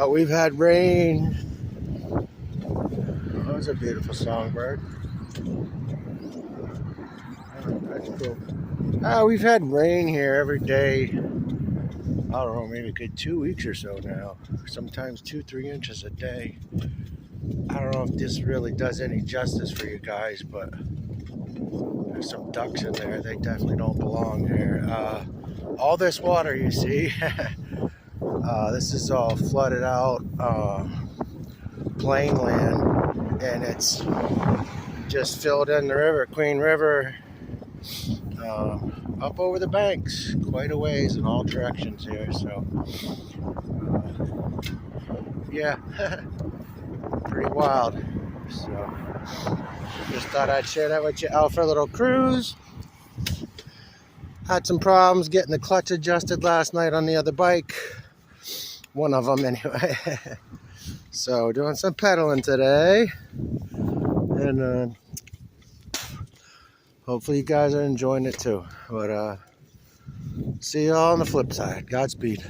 We've had rain. That was a beautiful songbird. Oh, that's cool. We've had rain here every day. I don't know, maybe a good 2 weeks or so now. Sometimes 2-3 inches a day. I don't know if this really does any justice for you guys, but there's some ducks in there. They definitely don't belong here. All this water you see, this is all flooded out plain land, and it's just filled in the river, Queen River, up over the banks, quite a ways in all directions here. So, yeah, pretty wild. So, just thought I'd share that with you. Out for a little cruise. Had some problems getting the clutch adjusted last night on the other bike. One of them, anyway. So, doing some pedaling today. And hopefully you guys are enjoying it too. But see you all on the flip side. Godspeed.